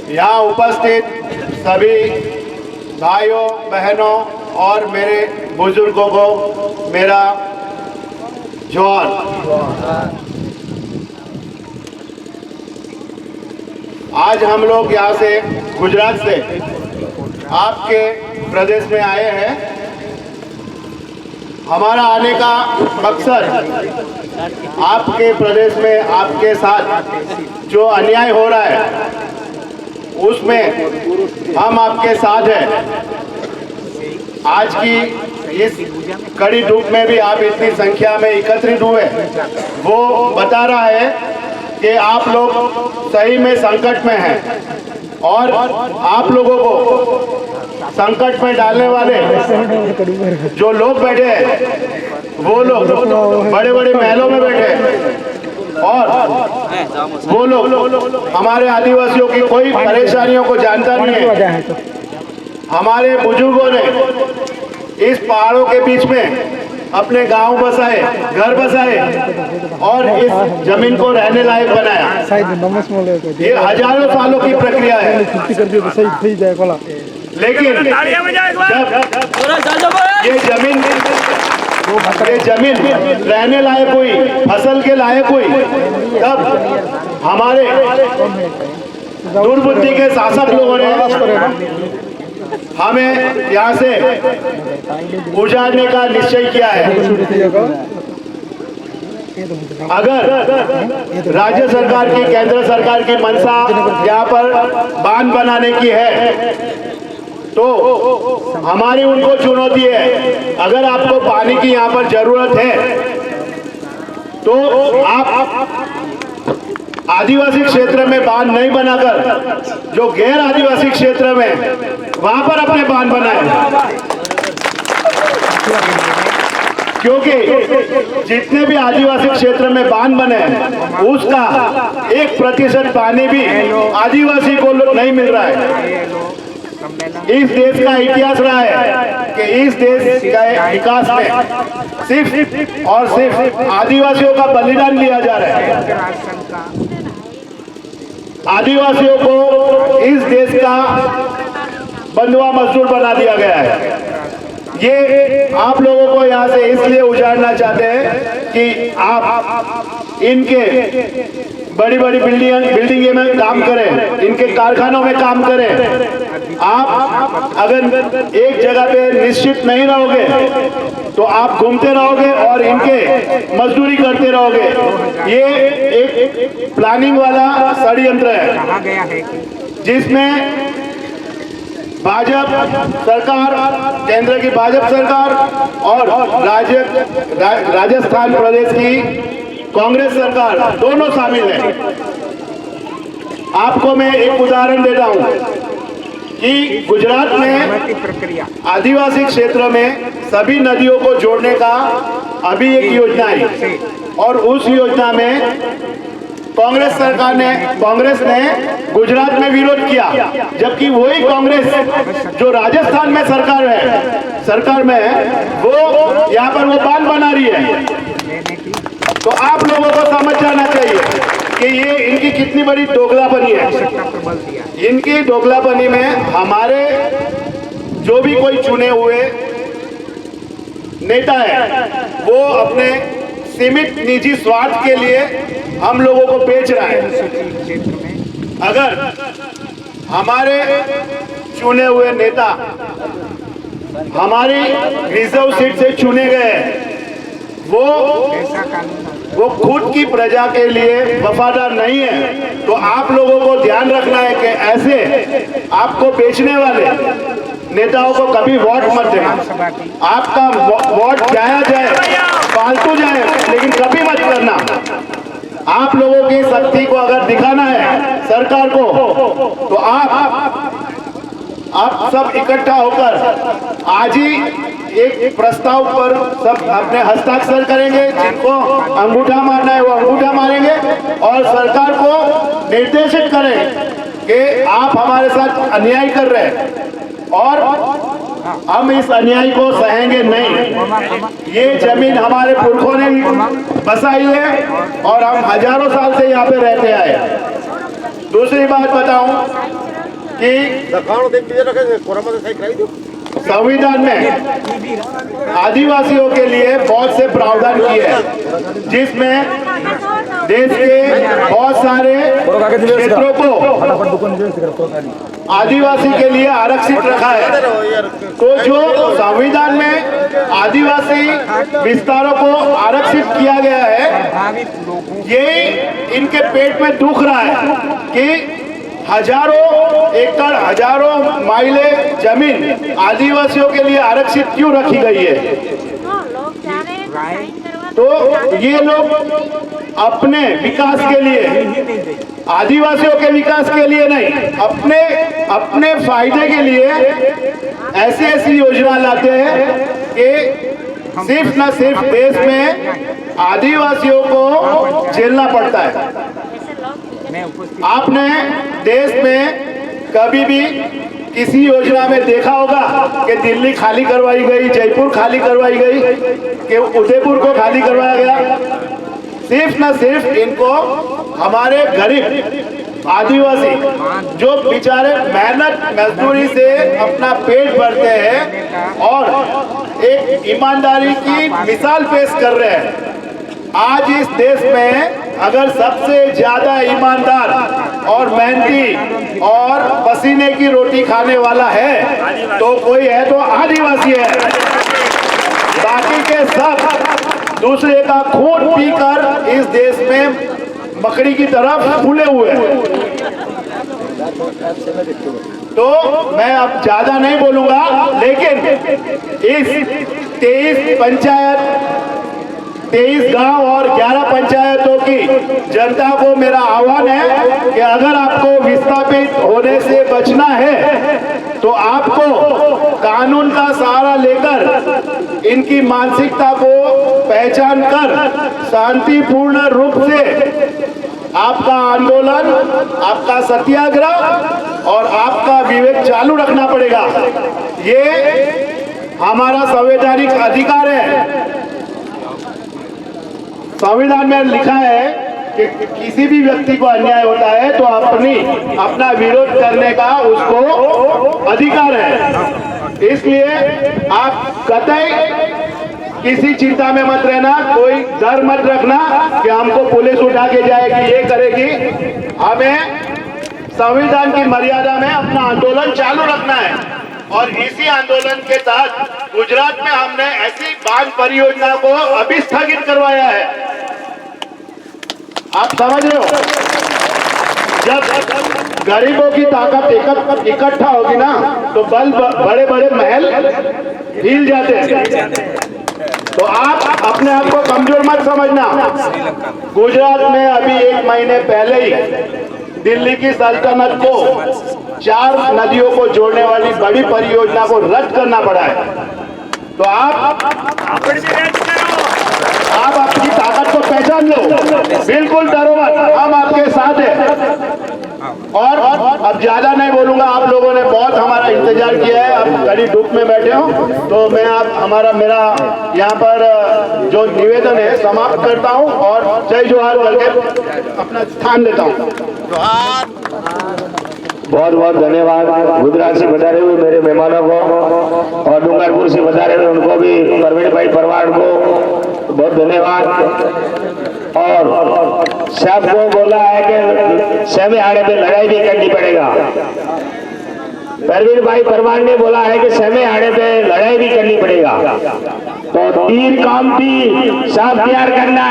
यहाँ उपस्थित सभी भाइयों बहनों और मेरे बुजुर्गों को मेरा जोहार। आज हम लोग यहाँ से गुजरात से आपके प्रदेश में आए हैं। हमारा आने का मकसद आपके प्रदेश में आपके साथ जो अन्याय हो रहा है उसमें हम आपके साथ हैं। आज की इस कड़ी धूप में भी आप इतनी संख्या में एकत्रित हुए, वो बता रहा है कि आप लोग सही में संकट में हैं और आप लोगों को संकट में डालने वाले जो लोग बैठे हैं वो लोग बड़े बड़े महलों में बैठे हैं और वो लोग हमारे आदिवासियों की कोई परेशानियों को जानता नहीं है। हमारे बुजुर्गों ने इस पहाड़ों के बीच में अपने गांव बसाए, घर बसाए और इस जमीन को रहने लायक बनाया। ये हजारों सालों की प्रक्रिया है, लेकिन जब ये जमीन रहने लायक हुई, फसल के लायक हुई, तब हमारे दुर्बुद्धि के शासक लोगों ने हमें यहाँ से उजाड़ने का निश्चय किया है। अगर राज्य सरकार की, केंद्र सरकार की मंशा यहाँ पर बांध बनाने की है तो हमारी उनको चुनौती है। अगर आपको पानी की यहाँ पर जरूरत है तो आप आदिवासी क्षेत्र में बांध नहीं बनाकर जो गैर आदिवासी क्षेत्र में वहां पर अपने बांध बनाए, क्योंकि जितने भी आदिवासी क्षेत्र में बांध बने उसका 1% पानी भी आदिवासी को नहीं मिल रहा है। इस देश का इतिहास रहा है कि इस देश के विकास में सिर्फ और सिर्फ आदिवासियों का बलिदान लिया जा रहा है। आदिवासियों को इस देश का बंधुआ मजदूर बना दिया गया है। ये आप लोगों को यहाँ से इसलिए उजाड़ना चाहते हैं कि आप इनके बड़ी बड़ी बिल्डिंगों में काम करें, इनके कारखानों में काम करें। आप अगर एक जगह पे निश्चित नहीं रहोगे तो आप घूमते रहोगे और इनके मजदूरी करते रहोगे। ये एक प्लानिंग वाला षड्यंत्र है जिसमें भाजपा सरकार, केंद्र की भाजपा सरकार और राजस्थान प्रदेश की कांग्रेस सरकार दोनों शामिल हैं। आपको मैं एक उदाहरण देता हूं कि गुजरात में आदिवासी क्षेत्र में सभी नदियों को जोड़ने का अभी एक योजना है और उस योजना में कांग्रेस ने गुजरात में विरोध किया, जबकि वही कांग्रेस जो राजस्थान में सरकार में है वो यहाँ पर वो बांध बना रही है। तो आप लोगों को समझ जाना चाहिए कि ये इनकी कितनी बड़ी दोगलापनी है। इनकी दोगलापनी में हमारे जो भी कोई चुने हुए नेता है वो अपने सीमित निजी स्वार्थ के लिए हम लोगों को बेच रहा है। अगर हमारे चुने हुए नेता हमारी रिजर्व सीट से चुने गए, वो खुद की प्रजा के लिए वफादार नहीं है, तो आप लोगों को ध्यान रखना है कि ऐसे आपको बेचने वाले नेताओं को कभी वोट मत देना। आपका वोट जाया जाए, फालतू जाए, लेकिन कभी मत करना। आप लोगों की शक्ति को अगर दिखाना है सरकार को तो आप सब इकट्ठा होकर आज ही एक प्रस्ताव पर सब अपने हस्ताक्षर करेंगे। जिनको अंगूठा मारना है वो अंगूठा मारेंगे और सरकार को निर्देशित करें कि आप हमारे साथ अन्याय कर रहे हैं और हम इस अन्याय को सहेंगे नहीं। ये जमीन हमारे पुरखों ने बसाई है और हम हजारों साल से यहाँ पे रहते आए। दूसरी बात बताऊं कि संविधान में आदिवासियों के लिए बहुत से प्रावधान किए हैं, जिसमें देश के बहुत सारे क्षेत्रों को आदिवासी के लिए आरक्षित रखा है। तो जो संविधान में आदिवासी विस्तारों को आरक्षित किया गया है, ये इनके पेट में दुख रहा है कि हजारों एकड़, हजारों माइले जमीन आदिवासियों के लिए आरक्षित क्यों रखी गई है। तो ये लोग अपने विकास के लिए, आदिवासियों के विकास के लिए नहीं, अपने फायदे के लिए ऐसी योजना लाते हैं कि सिर्फ न सिर्फ देश में आदिवासियों को झेलना पड़ता है। आपने देश में कभी भी किसी योजना में देखा होगा कि दिल्ली खाली करवाई गई, जयपुर खाली करवाई गई, कि उदयपुर को खाली करवाया गया। सिर्फ न सिर्फ इनको हमारे गरीब आदिवासी जो बेचारे मेहनत मजदूरी से अपना पेट भरते हैं और एक ईमानदारी की मिसाल पेश कर रहे हैं। आज इस देश में अगर सबसे ज्यादा ईमानदार और मेहनती और पसीने की रोटी खाने वाला है तो कोई है तो आदिवासी है। बाकी के सब दूसरे का खून पीकर इस देश में मकड़ी की तरफ फूले हुए हैं। तो मैं अब ज्यादा नहीं बोलूंगा, लेकिन इस 23 गांव और 11 पंचायतों की जनता को मेरा आह्वान है कि अगर आपको विस्थापित होने से बचना है तो आपको कानून का सहारा लेकर इनकी मानसिकता को पहचान कर शांतिपूर्ण रूप से आपका आंदोलन, आपका सत्याग्रह और आपका विवेक चालू रखना पड़ेगा। ये हमारा संवैधानिक अधिकार है। संविधान में लिखा है कि किसी भी व्यक्ति को अन्याय होता है तो अपना विरोध करने का उसको अधिकार है। इसलिए आप कतई किसी चिंता में मत रहना, कोई डर मत रखना कि हमको पुलिस उठा के जाएगी, ये करेगी। हमें संविधान की मर्यादा में अपना आंदोलन चालू रखना है और इसी आंदोलन के तहत गुजरात में हमने ऐसी बांध परियोजना को अभी स्थगित करवाया है। आप समझ रहे हो, जब गरीबों की ताकत इकट्ठा होगी ना तो बड़े बड़े महल हिल जाते हैं। तो आप अपने आप को कमजोर मत समझना। गुजरात में अभी 1 महीने पहले ही दिल्ली की सल्तनत को 4 नदियों को जोड़ने वाली बड़ी परियोजना को रद्द करना पड़ा है। तो आप अपनी ताकत को पहचान लो, बिल्कुल डरो मत, हम आपके साथ हैं। और अब ज्यादा नहीं बोलूंगा, आप लोगों ने बहुत हमारा इंतजार किया है, अब कड़ी धूप में बैठे हो, तो मैं मेरा यहाँ पर जो निवेदन है समाप्त करता हूँ और जय जोहार करके अपना स्थान देता हूँ। बहुत बहुत धन्यवाद। गुजरात से बता हुए मेरे मेहमानों को और डूंगरपुर से बता रहे उनको भी, परवीन भाई परवार को बहुत धन्यवाद। और सबको बोला है कि सेमे आड़े पे लड़ाई भी करनी पड़ेगा। परवीन भाई परवार ने बोला है कि सेमे आड़े पे लड़ाई भी करनी पड़ेगा। तो तीर काम भी सब तैयार करना।